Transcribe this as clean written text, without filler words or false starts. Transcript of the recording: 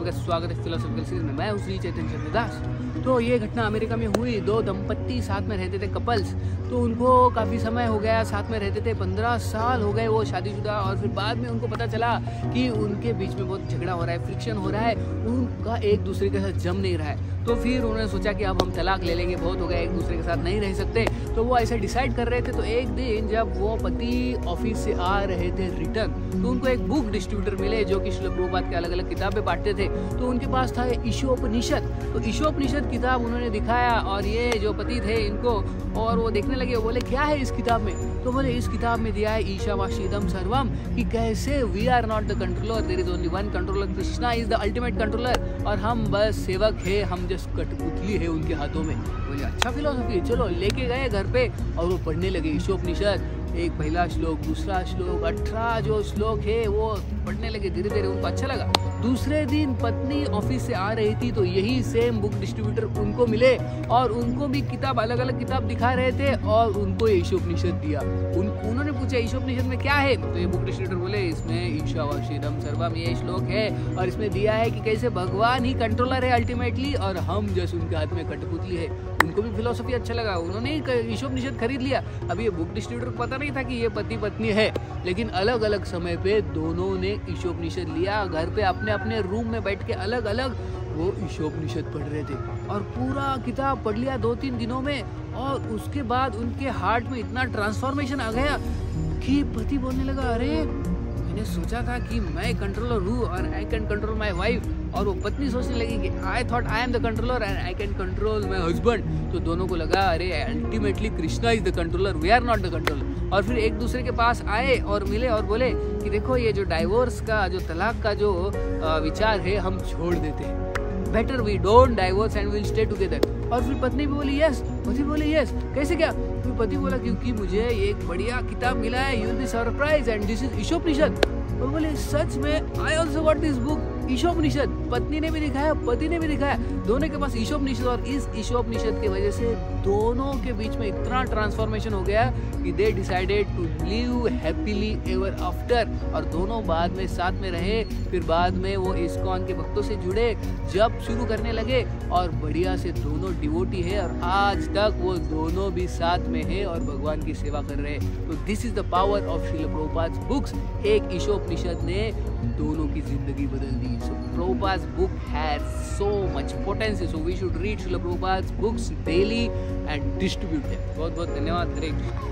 का स्वागत है फिलोसॉफिकल सीरीज में। मैं हूं श्री चैतन्य चंद्रदास। तो ये घटना अमेरिका में हुई। दो दंपत्ति साथ में रहते थे, कपल्स। तो उनको काफ़ी समय हो गया, साथ में रहते थे, 15 साल हो गए वो शादीशुदा। और फिर बाद में उनको पता चला कि उनके बीच में बहुत झगड़ा हो रहा है, फ्रिक्शन हो रहा है, उनका एक दूसरे के साथ जम नहीं रहा है। तो फिर उन्होंने सोचा कि अब हम तलाक ले लेंगे, बहुत हो गया, एक दूसरे के साथ नहीं रह सकते। तो वो ऐसे डिसाइड कर रहे थे। तो एक दिन जब वो पति ऑफिस से आ रहे थे रिटर्न, तो उनको एक बुक डिस्ट्रीब्यूटर मिले जो कि श्रील प्रभुपाद के अलग अलग किताबें बांटते थे। तो उनके पास था ईशोपनिषद। तो ईशोपनिषद किताब उन्होंने दिखाया और ये जो पति थे इनको, और वो देखने लगे। वो बोले क्या है इस किताब में? तो बोले इस किताब में दिया है ईशावास्यदम सर्वम, कि कैसे we are not the controller, there is only one controller, Krishna is the ultimate controller और हम बस सेवक है, हम जस्ट कठपुतली है उनके हाथों में। बोले अच्छा फिलोसफी, चलो। लेके गए घर पे और वो पढ़ने लगे ईशोपनिषद। एक पहला श्लोक, दूसरा श्लोक, 18 जो श्लोक है वो पढ़ने लगे। धीरे धीरे उनको अच्छा लगा। दूसरे दिन पत्नी ऑफिस से आ रही थी तो यही सेम बुक डिस्ट्रीब्यूटर उनको मिले और उनको भी किताब, अलग अलग किताब दिखा रहे थे और उनको ईशोपनिषद दिया। उन्होंने पूछा ईशोपनिषद में क्या है? तो ये बुक डिस्ट्रीब्यूटर बोले इसमें ईशावास्यदम सर्वम ये श्लोक है और इसमें दिया है कि कैसे भगवान ही कंट्रोलर है अल्टीमेटली और हम जैसे उनके हाथ में कठपुतली है। उनको भी फिलोसफी अच्छा लगा, उन्होंने ईशोपनिषद खरीद लिया। अब ये बुक डिस्ट्रीब्यूटर को पता नहीं था कि ये पति पत्नी है, लेकिन अलग अलग समय पे दोनों ने ईशोपनिषद लिया। घर पे अपने अपने रूम में बैठ के अलग अलग वो ईशोपनिषद पढ़ रहे थे और पूरा किताब पढ़ लिया 2-3 दिनों में। और उसके बाद उनके हार्ट में इतना ट्रांसफॉर्मेशन आ गया कि पति बोलने लगा, अरे मैंने सोचा था कि मैं कंट्रोलर हूँ और I can control my wife. और वो पत्नी सोचने लगी कि I thought I am the controller and I can control my husband. तो दोनों को लगा अरे ultimately Krishna is the controller, we are not the controller. और फिर एक दूसरे के पास आए और मिले और बोले कि देखो ये जो डाइवोर्स का, जो तलाक का जो विचार है हम छोड़ देते हैं, better we don't divorce and will stay together. और फिर पत्नी भी बोली यस, पति बोले यस। कैसे क्या? फिर पति बोला क्योंकि मुझे एक बढ़िया किताब मिला है, you will be surprise and this is Ishopanishad. और बोले सच में I also got this book Ishopanishad. पत्नी ने भी दिखाया, पति ने भी दिखाया, दोनों के पास ईशोपनिषद। और इस ईशोपनिषद की वजह से दोनों के बीच में इतना ट्रांसफॉर्मेशन हो गया कि they decided to live happily ever after. और दोनों बाद में साथ में रहे। फिर बाद में वो इस्कॉन के भक्तों से जुड़े, जब शुरू करने लगे और बढ़िया से दोनों डिवोटी है और आज तक वो दोनों भी साथ में है और भगवान की सेवा कर रहे हैं। तो this is the power of Srila Prabhupada books. एक ईशोपनिषद ने दोनों की जिंदगी बदल दी। So Prabhupada's book has so much potency. So we should read Srila Prabhupada's books daily and distribute them. बहुत बहुत धन्यवाद। हरे कृष्ण।